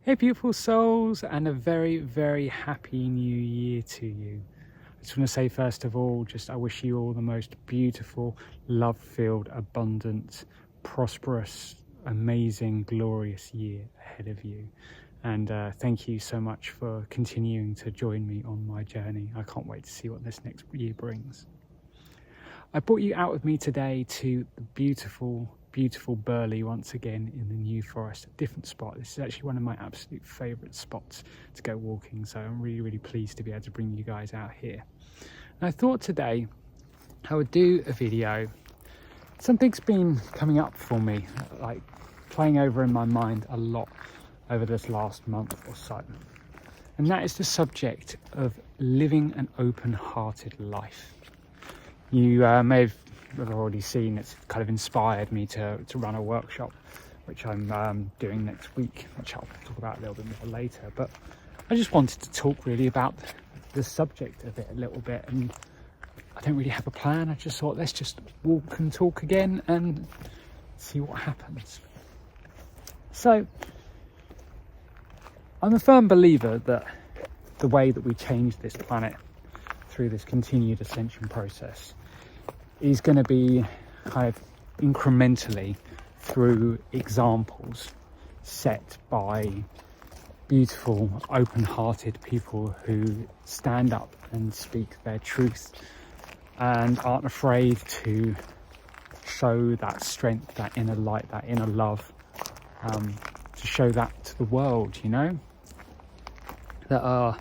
Hey beautiful souls, and a very, very happy new year to you. I just want to say first of all, I wish you all the most beautiful, love-filled, abundant, prosperous, amazing, glorious year ahead of you. And thank you so much for continuing to join me on my journey. I can't wait to see what this next year brings. I brought you out with me today to the beautiful Burley once again in the New Forest, a different spot. This is actually one of my absolute favourite spots to go walking, so I'm really, really pleased to be able to bring you guys out here. And I thought today I would do a video. Something's been coming up for me, like playing over in my mind a lot over this last month or so. And that is the subject of living an open-hearted life. You may have already seen it's kind of inspired me to run a workshop, which I'm doing next week, which I'll talk about a little bit more later. But I just wanted to talk really about the subject of it a little bit, and I don't really have a plan. I just thought, let's just walk and talk again and see what happens. So I'm a firm believer that the way that we change this planet through this continued ascension process is going to be kind of incrementally through examples set by beautiful, open-hearted people who stand up and speak their truth and aren't afraid to show that strength, that inner light, that inner love, to show that to the world, you know, that are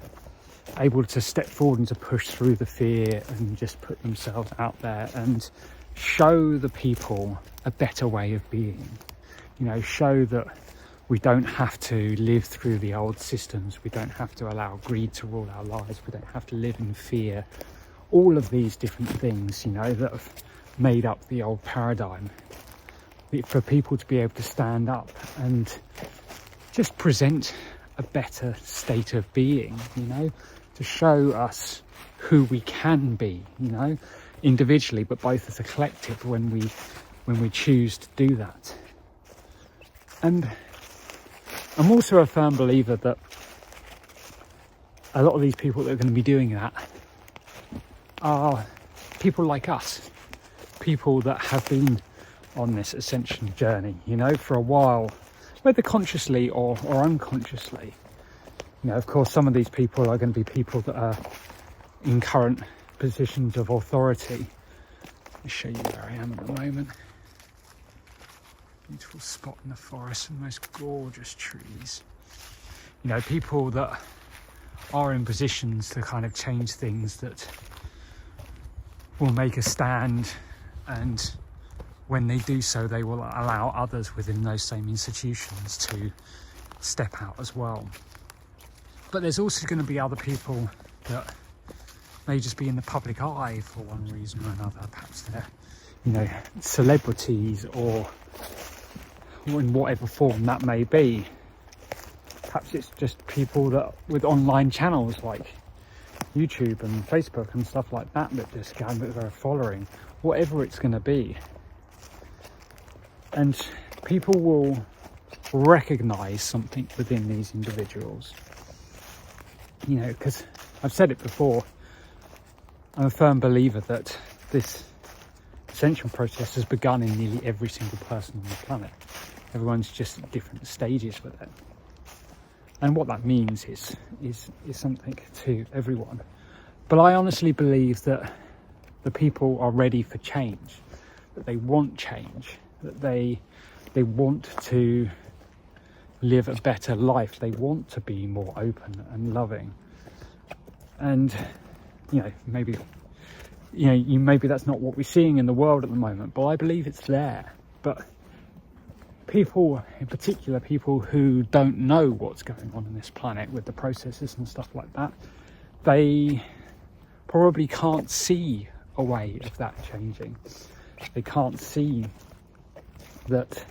able to step forward and to push through the fear and just put themselves out there and show the people a better way of being. You know, show that we don't have to live through the old systems, we don't have to allow greed to rule our lives, we don't have to live in fear. All of these different things, you know, that have made up the old paradigm. For people to be able to stand up and just present a better state of being, you know, to show us who we can be, you know, individually, but both as a collective when we choose to do that. And I'm also a firm believer that a lot of these people that are going to be doing that are people like us, people that have been on this ascension journey, you know, for a while, whether consciously or unconsciously. You know, of course, some of these people are going to be people that are in current positions of authority. Let me show you where I am at the moment. Beautiful spot in the forest, and most gorgeous trees. You know, people that are in positions to kind of change things, that will make a stand, and when they do so, they will allow others within those same institutions to step out as well. But there's also going to be other people that may just be in the public eye for one reason or another. Perhaps they're, you know, celebrities, or in whatever form that may be. Perhaps it's just people that with online channels like YouTube and Facebook and stuff like that just gather a following, whatever it's going to be. And people will recognize something within these individuals. You know, because I've said it before, I'm a firm believer that this ascension process has begun in nearly every single person on the planet. Everyone's just at different stages with it. And what that means is something to everyone. But I honestly believe that the people are ready for change, that they want change, that they want to live a better life. They want to be more open and loving. And, you know, maybe that's not what we're seeing in the world at the moment, but I believe it's there. But people, in particular, people who don't know what's going on this planet with the processes and stuff like that, they probably can't see a way of that changing. They can't see that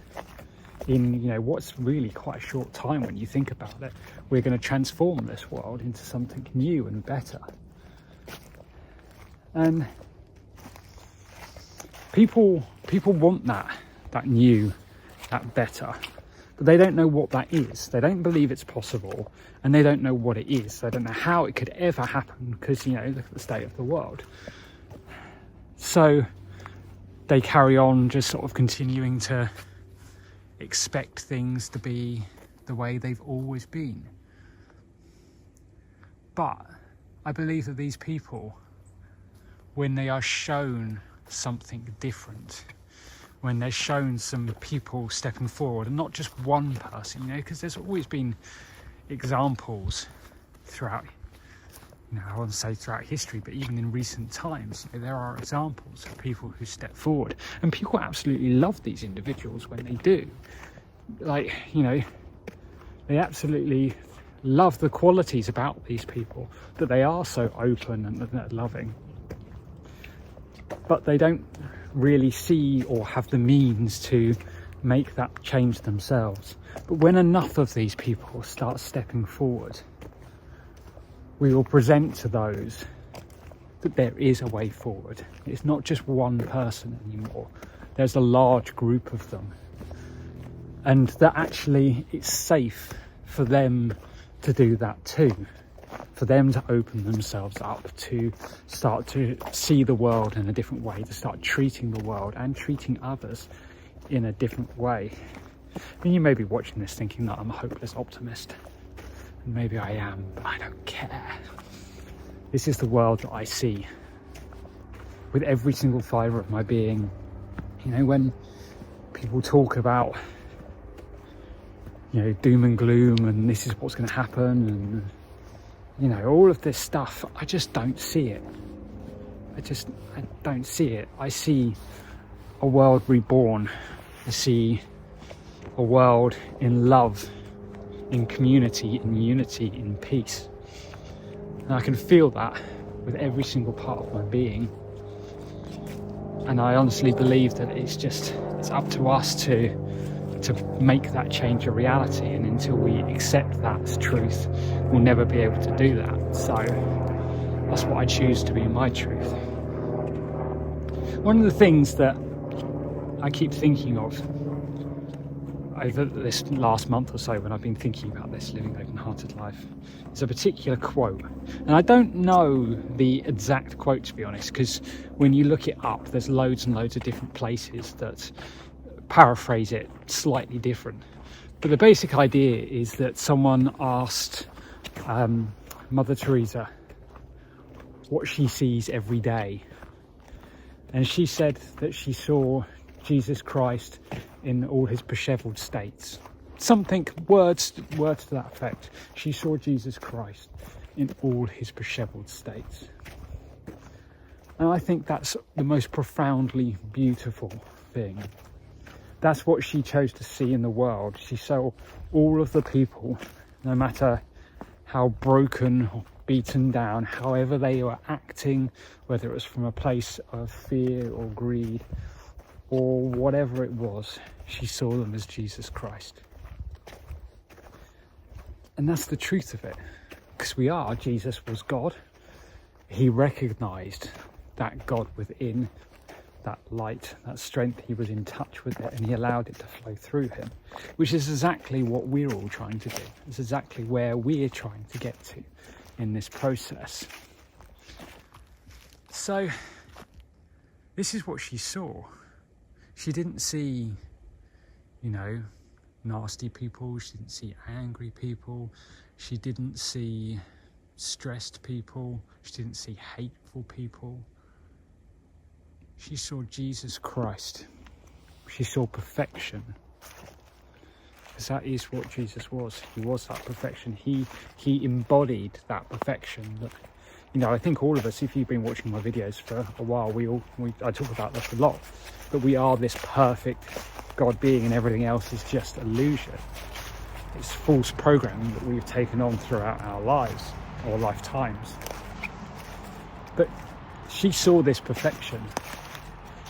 in, you know, what's really quite a short time when you think about it, we're going to transform this world into something new and better. And people want that new, that better. but they don't know what that is. They don't believe it's possible, and they don't know what it is. They don't know how it could ever happen, because, you know, look at the state of the world. So they carry on just sort of continuing to expect things to be the way they've always been. But I believe that these people, when they are shown something different, when they're shown some people stepping forward, and not just one person, you know, because there's always been examples throughout, you know, I want to say throughout history, but even in recent times, you know, there are examples of people who step forward, and people absolutely love these individuals when they do. Like, you know, they absolutely love the qualities about these people, that they are so open and loving, but they don't really see or have the means to make that change themselves. But when enough of these people start stepping forward, we will present to those that there is a way forward. It's not just one person anymore. There's a large group of them, and that actually it's safe for them to do that too, for them to open themselves up, to start to see the world in a different way, to start treating the world and treating others in a different way. I mean, you may be watching this thinking that I'm a hopeless optimist, and maybe I am, but I don't care. This is the world that I see with every single fibre of my being. You know, when people talk about, you know, doom and gloom and this is what's going to happen, and, you know, all of this stuff, I just don't see it. I don't see it. I see a world reborn. I see a world in love, in community, in unity, in peace. And I can feel that with every single part of my being. And I honestly believe that it's up to us to make that change a reality, and until we accept that as truth, we'll never be able to do that. So that's what I choose to be my truth. One of the things that I keep thinking of over this last month or so, when I've been thinking about this living open-hearted life, is a particular quote. And I don't know the exact quote, to be honest, because when you look it up, there's loads and loads of different places that paraphrase it slightly different. But the basic idea is that someone asked Mother Teresa what she sees every day, and she said that she saw Jesus Christ in all his dishevelled states. Something, words to that effect. She saw Jesus Christ in all his dishevelled states. And I think that's the most profoundly beautiful thing. That's what she chose to see in the world. She saw all of the people, no matter how broken or beaten down, however they were acting, whether it was from a place of fear or greed or whatever it was, she saw them as Jesus Christ. And that's the truth of it, because Jesus was God. He recognised that God within, that light, that strength. He was in touch with it, and he allowed it to flow through him, which is exactly what we're all trying to do. It's exactly where we're trying to get to in this process. So this is what she saw. She didn't see, you know, nasty people. She didn't see angry people. She didn't see stressed people. She didn't see hateful people. She saw Jesus Christ. She saw perfection. Because that is what Jesus was. He was that perfection. He embodied that perfection. That, you know, I think all of us, if you've been watching my videos for a while, I talk about this a lot. But we are this perfect God being, and everything else is just illusion. It's false programming that we've taken on throughout our lives or lifetimes. But she saw this perfection.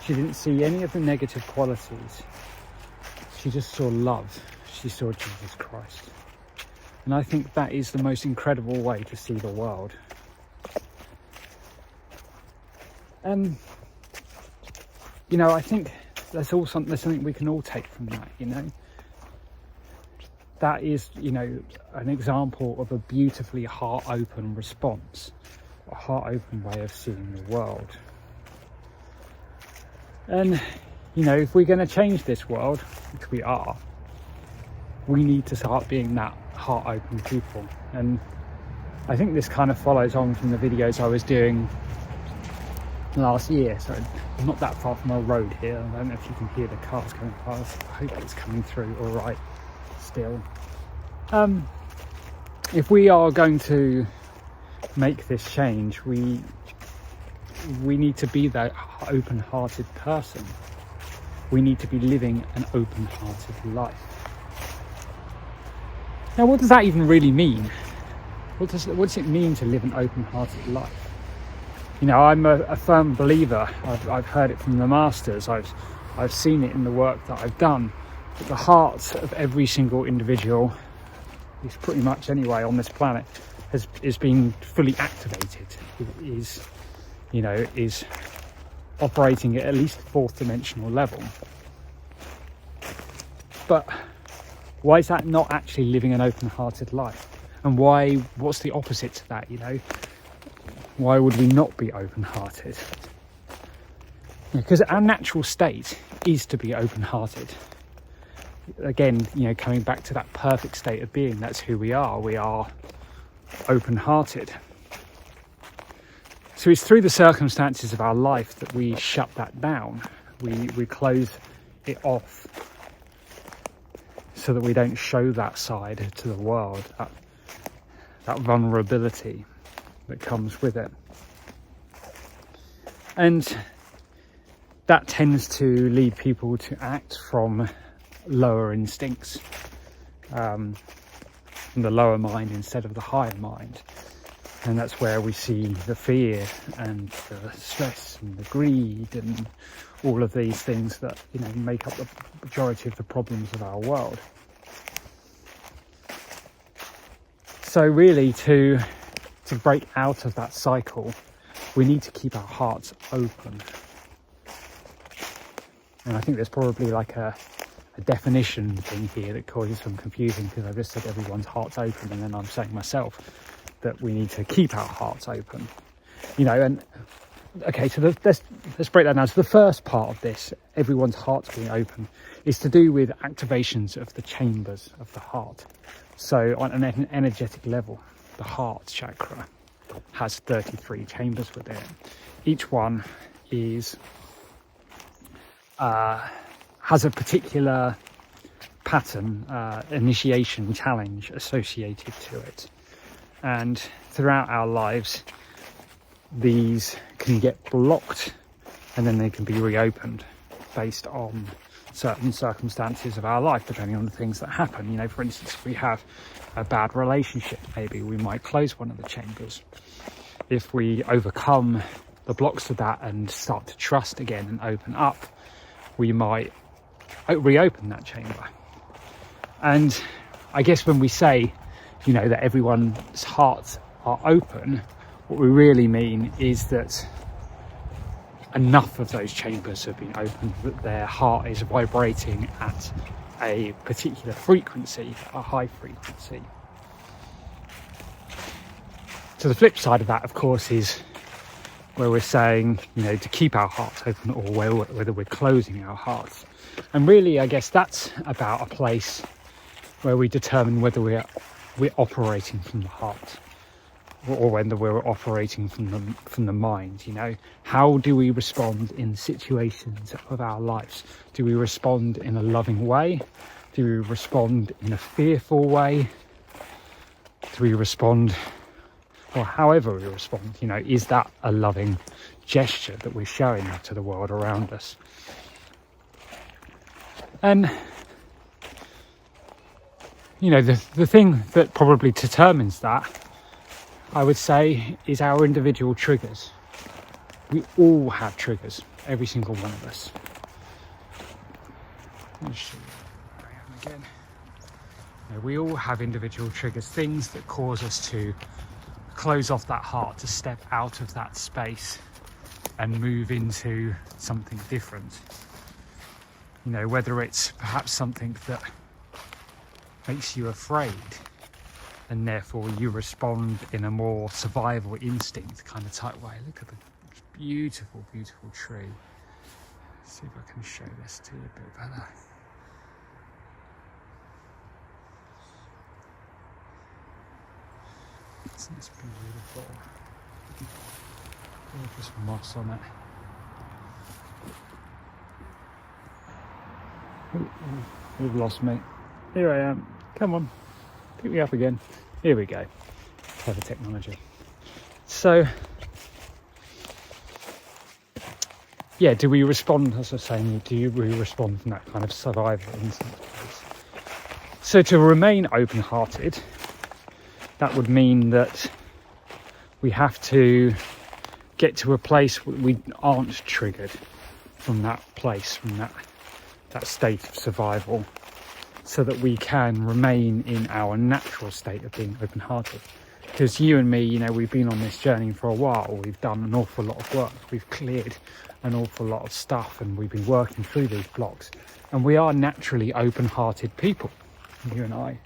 She didn't see any of the negative qualities. She just saw love. She saw Jesus Christ. And I think that is the most incredible way to see the world. You know, I think there's something we can all take from that, you know. that is, you know, an example of a beautifully heart-open response, a heart-open way of seeing the world. And, you know, if we're going to change this world, which we are, we need to start being that heart-open people. And I think this kind of follows on from the videos I was doing last year. So I'm not that far from a road here. I don't know if you can hear the cars coming past. I hope it's coming through all right still. If we are going to make this change, we need to be that open-hearted person. We need to be living an open-hearted life. Now, what does that even really mean? What does it mean to live an open-hearted life? You know, I'm a firm believer. I've heard it from the masters. I've seen it in the work that I've done. That the heart of every single individual, is pretty much anyway on this planet, is being fully activated. It is, you know, is operating at least fourth dimensional level. But why is that not actually living an open-hearted life? And what's the opposite to that, you know? Why would we not be open-hearted? Because our natural state is to be open-hearted. Again, you know, coming back to that perfect state of being, that's who we are. We are open-hearted. So it's through the circumstances of our life that we shut that down. We close it off so that we don't show that side to the world, that vulnerability that comes with it. And that tends to lead people to act from lower instincts, from the lower mind instead of the higher mind. And that's where we see the fear and the stress and the greed and all of these things that, you know, make up the majority of the problems of our world. So really, to break out of that cycle, we need to keep our hearts open. And I think there's probably like a definition thing here that causes some confusion, because I just said everyone's heart's open, and then I'm saying myself that we need to keep our hearts open. You know, and okay, so let's break that down. So the first part of this, everyone's heart's being open, is to do with activations of the chambers of the heart. So on an energetic level, the heart chakra has 33 chambers within it. Each one has a particular pattern, initiation challenge associated to it. And throughout our lives, these can get blocked and then they can be reopened based on certain circumstances of our life, depending on the things that happen. You know, for instance, if we have a bad relationship, maybe we might close one of the chambers. If we overcome the blocks to that and start to trust again and open up, we might reopen that chamber. And I guess when we say, you know, that everyone's hearts are open, what we really mean is that enough of those chambers have been opened that their heart is vibrating at a particular frequency, a high frequency. So the flip side of that, of course, is where we're saying, you know, to keep our hearts open, or whether we're closing our hearts. And really, I guess that's about a place where we determine whether we're operating from the heart, or whether we're operating from the mind. You know, how do we respond in situations of our lives? Do we respond in a loving way? Do we respond in a fearful way? Do we respond, or however we respond, you know, is that a loving gesture that we're showing to the world around us? And, you know, the thing that probably determines that, I would say, is our individual triggers. We all have triggers, every single one of us. Let's show you where I am again. You know, we all have individual triggers, things that cause us to close off that heart, to step out of that space and move into something different. You know, whether it's perhaps something that makes you afraid, and therefore you respond in a more survival instinct kind of type way. Look at the beautiful, beautiful tree. Let's see if I can show this to you a bit better. Isn't this beautiful? There's moss on it. You've lost me. Here I am. Come on, pick me up again. Here we go. Clever technology. So, yeah, do we respond, as I was saying, we respond from that kind of survival instinct place? So to remain open-hearted, that would mean that we have to get to a place where we aren't triggered from that place, from that state of survival, so that we can remain in our natural state of being open-hearted. Because you and me, you know, we've been on this journey for a while. We've done an awful lot of work. We've cleared an awful lot of stuff, and we've been working through these blocks. And we are naturally open-hearted people, you and I.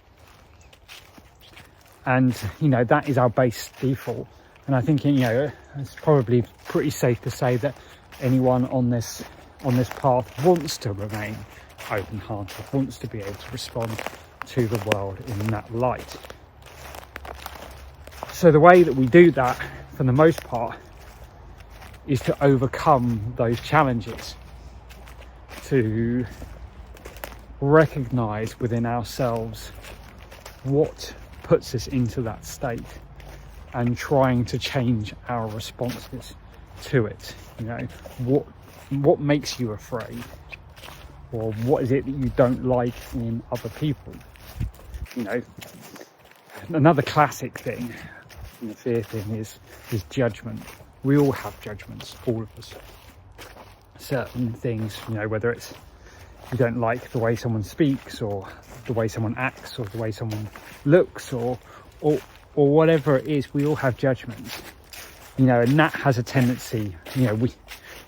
And, you know, that is our base default. And I think, you know, it's probably pretty safe to say that anyone on this path wants to remain open-hearted, wants to be able to respond to the world in that light. So the way that we do that, for the most part, is to overcome those challenges, to recognise within ourselves what puts us into that state, and trying to change our responses to it. You know, what makes you afraid, or what is it that you don't like in other people? You know, another classic thing, the fear thing, is judgment. We all have judgments, all of us. Certain things, you know, whether it's you don't like the way someone speaks, or the way someone acts, or the way someone looks, or whatever it is, we all have judgments. You know, and that has a tendency, you know,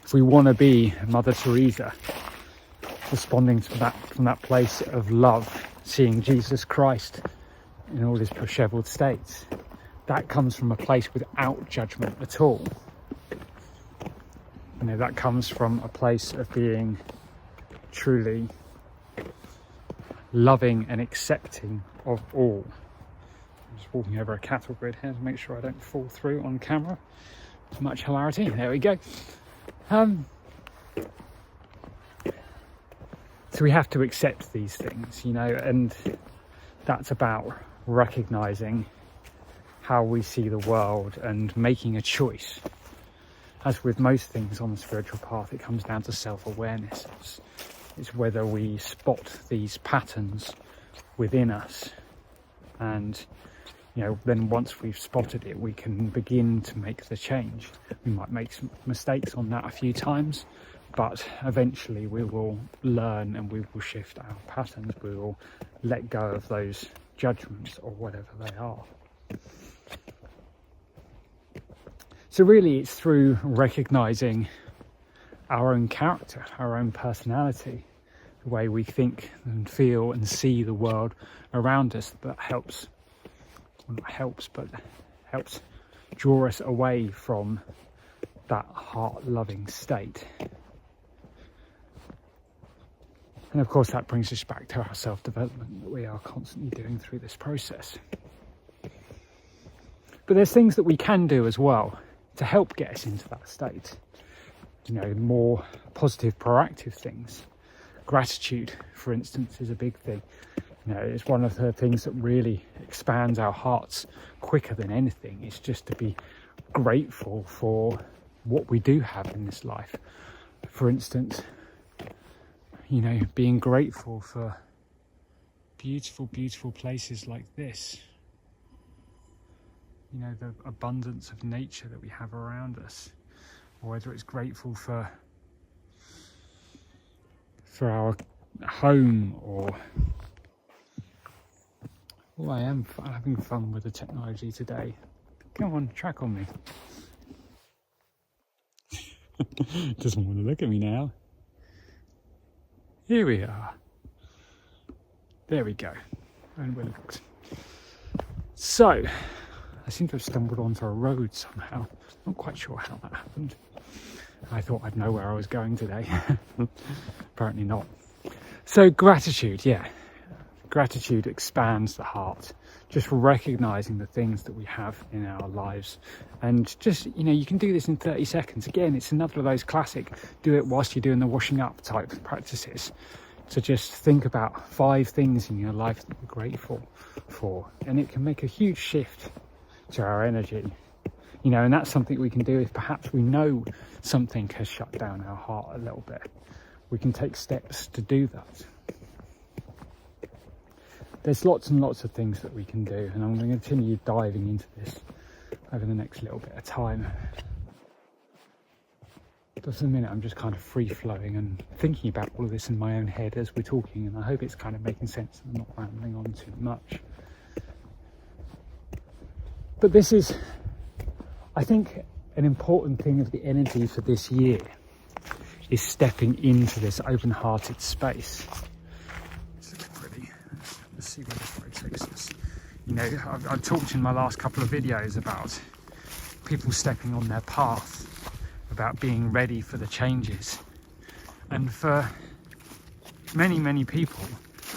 if we want to be Mother Teresa, responding to that from that place of love, seeing Jesus Christ in all his dishevelled states, that comes from a place without judgment at all. You know, that comes from a place of being truly loving and accepting of all. I'm just walking over a cattle grid here to make sure I don't fall through on camera. Too much hilarity. There we go. So we have to accept these things, you know, and that's about recognizing how we see the world and making a choice. As with most things on the spiritual path, it comes down to self-awareness. It's whether we spot these patterns within us, and, you know, then once we've spotted it, we can begin to make the change. We might make some mistakes on that a few times, but eventually we will learn, and we will shift our patterns. We will let go of those judgments, or whatever they are. So really, it's through recognizing our own character, our own personality, the way we think and feel and see the world around us, that helps draw us away from that heart-loving state. And of course, that brings us back to our self-development that we are constantly doing through this process. But there's things that we can do as well to help get us into that state. You know, more positive, proactive things. Gratitude, for instance, is a big thing. You know, it's one of the things that really expands our hearts quicker than anything. It's just to be grateful for what we do have in this life. For instance, you know, being grateful for beautiful, beautiful places like this. You know, the abundance of nature that we have around us, or whether it's grateful for our home, or I am having fun with the technology today. Come on, track on me. Doesn't want to look at me now. Here we are. There we go. and relax. So, I seem to have stumbled onto a road somehow. Not quite sure how that happened. I thought I'd know where I was going today. Apparently not. So gratitude, yeah. Gratitude expands the heart. Just recognizing the things that we have in our lives. And just, you can do this in 30 seconds. Again, it's another of those classic do it whilst you're doing the washing up type practices. To just think about 5 things in your life that you're grateful for. And it can make a huge shift to our energy. And that's something we can do if perhaps we know something has shut down our heart a little bit. We can take steps to do that. There's lots and lots of things that we can do, and I'm going to continue diving into this over the next little bit of time. But for the minute, I'm just kind of free-flowing and thinking about all of this in my own head as we're talking, and I hope it's kind of making sense and I'm not rambling on too much. But this is, I think, an important thing of the energy for this year is stepping into this open-hearted space. It's looking pretty. Let's see where this road takes us. I've talked in my last couple of videos about people stepping on their path, about being ready for the changes. And for many, many people,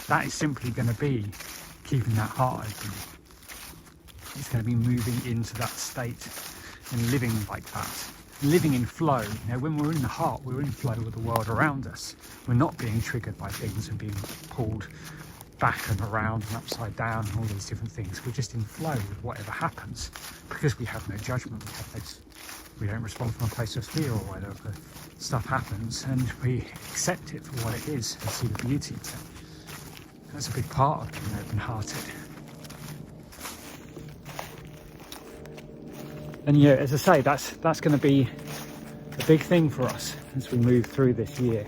that is simply going to be keeping that heart open. It's going to be moving into that state and living like that. Living in flow. When we're in the heart, we're in flow with the world around us. We're not being triggered by things and being pulled back and around and upside down and all these different things. We're just in flow with whatever happens because we have no judgment. We don't respond from a place of fear or whatever. Stuff happens and we accept it for what it is and see the beauty in it. That's a big part of being open-hearted. And as I say, that's going to be a big thing for us as we move through this year.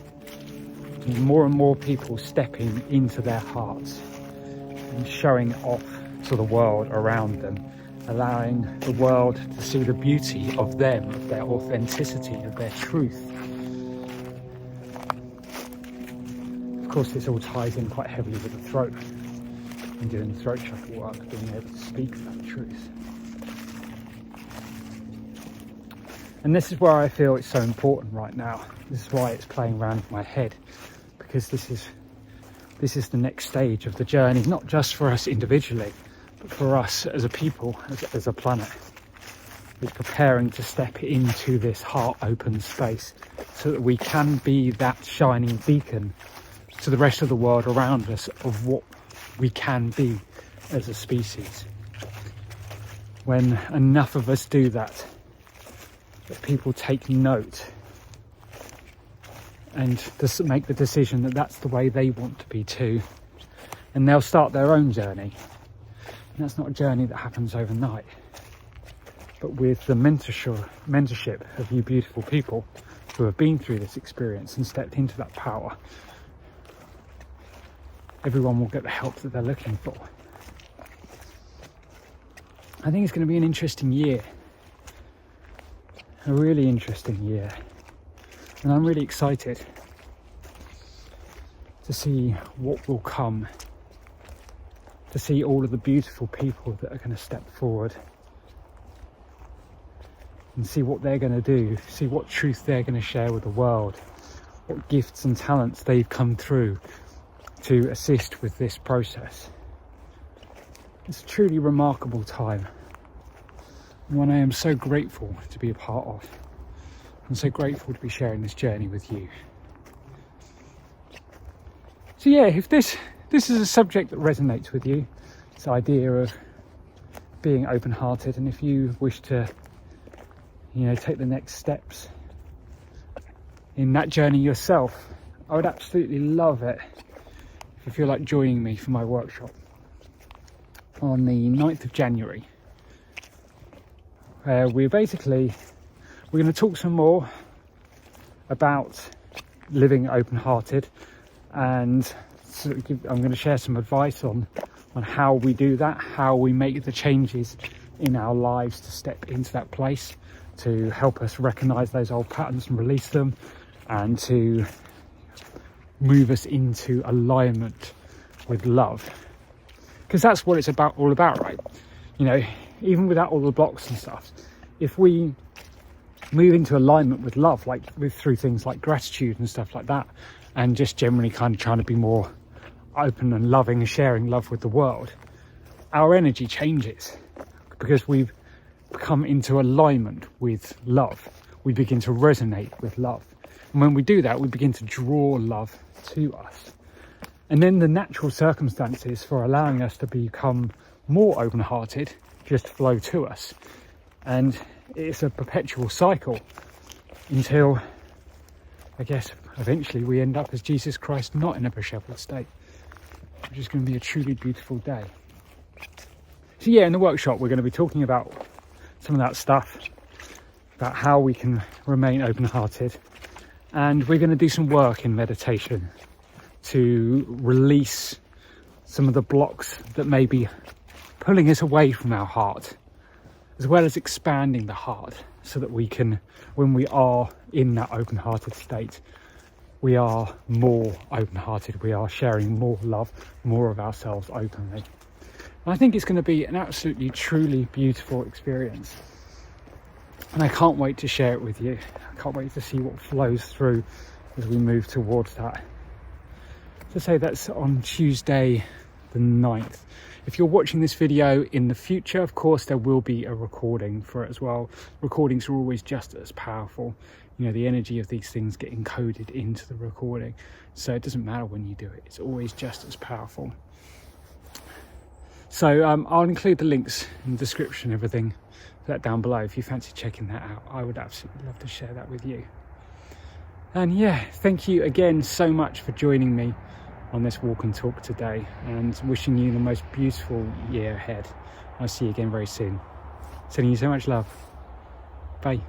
And more and more people stepping into their hearts and showing off to the world around them, allowing the world to see the beauty of them, of their authenticity, of their truth. Of course, this all ties in quite heavily with the throat and doing the throat chakra work, being able to speak that truth. And this is where I feel it's so important right now. This is why it's playing around in my head, because this is the next stage of the journey, not just for us individually, but for us as a people, as a planet. It's preparing to step into this heart open space so that we can be that shining beacon to the rest of the world around us of what we can be as a species. When enough of us do that people take note and just make the decision that that's the way they want to be too, and they'll start their own journey. And that's not a journey that happens overnight, but with the mentorship of you beautiful people who have been through this experience and stepped into that power, everyone will get the help that they're looking for. I think it's going to be an interesting year. A really interesting year, and I'm really excited to see what will come, to see all of the beautiful people that are going to step forward and see what they're going to do, see what truth they're going to share with the world, what gifts and talents they've come through to assist with this process. It's a truly remarkable time. One I am so grateful to be a part of. I'm so grateful to be sharing this journey with you. So yeah, if this is a subject that resonates with you, this idea of being open-hearted, and if you wish to, take the next steps in that journey yourself, I would absolutely love it if you feel like joining me for my workshop on the 9th of January. We're going to talk some more about living open-hearted, and I'm going to share some advice on how we do that, how we make the changes in our lives to step into that place, to help us recognize those old patterns and release them, and to move us into alignment with love. because that's what it's all about, right? You know, even without all the blocks and stuff, if we move into alignment with love, like through things like gratitude and stuff like that, and just generally kind of trying to be more open and loving and sharing love with the world, our energy changes because we've come into alignment with love. We begin to resonate with love, and when we do that, we begin to draw love to us. And then the natural circumstances for allowing us to become more open-hearted just flow to us. And it's a perpetual cycle until, I guess, eventually we end up as Jesus Christ, not in a disheveled state, which is going to be a truly beautiful day. So yeah, in the workshop, we're going to be talking about some of that stuff, about how we can remain open-hearted. And we're going to do some work in meditation to release some of the blocks that may be pulling us away from our heart, as well as expanding the heart so that we can, when we are in that open-hearted state, we are more open-hearted, we are sharing more love, more of ourselves openly. And I think it's going to be an absolutely, truly beautiful experience. And I can't wait to share it with you. I can't wait to see what flows through as we move towards that. To say that's on Tuesday the 9th. If you're watching this video in the future, of course, there will be a recording for it as well. Recordings are always just as powerful. You know, the energy of these things get encoded into the recording. So it doesn't matter when you do it. It's always just as powerful. So I'll include the links in the description, everything that down below. If you fancy checking that out, I would absolutely love to share that with you. And yeah, thank you again so much for joining me on this walk and talk today, and wishing you the most beautiful year ahead. I'll see you again very soon. Sending you so much love. Bye.